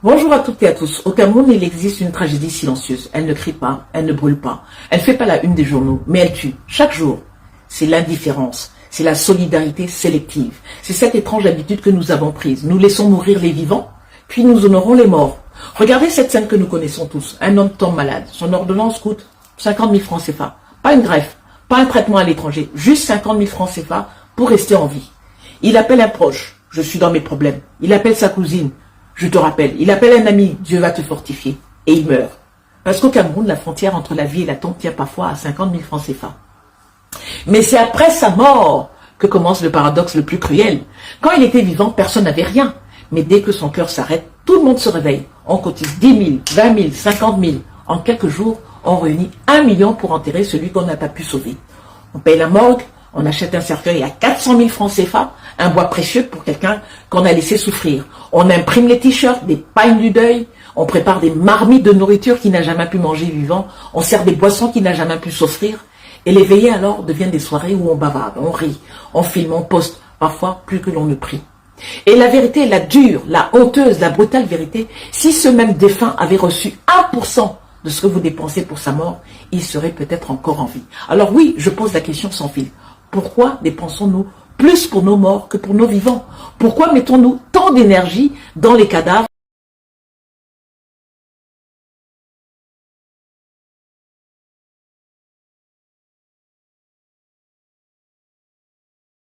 Bonjour à toutes et à tous. Au Cameroun, il existe une tragédie silencieuse. Elle ne crie pas, elle ne brûle pas. Elle ne fait pas la une des journaux, mais elle tue. Chaque jour. C'est l'indifférence. C'est la solidarité sélective. C'est cette étrange habitude que nous avons prise. Nous laissons mourir les vivants, puis nous honorons les morts. Regardez cette scène que nous connaissons tous. Un homme tombe malade. Son ordonnance coûte 50 000 francs CFA. Pas une greffe, pas un traitement à l'étranger. Juste 50 000 francs CFA pour rester en vie. Il appelle un proche. Je suis dans mes problèmes. Il appelle sa cousine. Je te rappelle, il appelle un ami, Dieu va te fortifier. Et il meurt. Parce qu'au Cameroun, la frontière entre la vie et la tombe tient parfois à 50 000 francs CFA. Mais c'est après sa mort que commence le paradoxe le plus cruel. Quand il était vivant, personne n'avait rien. Mais dès que son cœur s'arrête, tout le monde se réveille. On cotise 10 000, 20 000, 50 000. En quelques jours, on réunit 1 million pour enterrer celui qu'on n'a pas pu sauver. On paye la morgue, on achète un cercueil à 400 000 francs CFA, un bois précieux pour quelqu'un qu'on a laissé souffrir. On imprime les t-shirts, des pagnes du deuil, on prépare des marmites de nourriture qu'il n'a jamais pu manger vivant, on sert des boissons qu'il n'a jamais pu s'offrir. Et les veillées alors deviennent des soirées où on bavarde, on rit, on filme, on poste, parfois plus que l'on ne prie. Et la vérité, la dure, la honteuse, la brutale vérité, si ce même défunt avait reçu 1% de ce que vous dépensez pour sa mort, il serait peut-être encore en vie. Alors oui, je pose la question sans fil. Pourquoi dépensons-nous plus pour nos morts que pour nos vivants? Pourquoi mettons-nous tant d'énergie dans les cadavres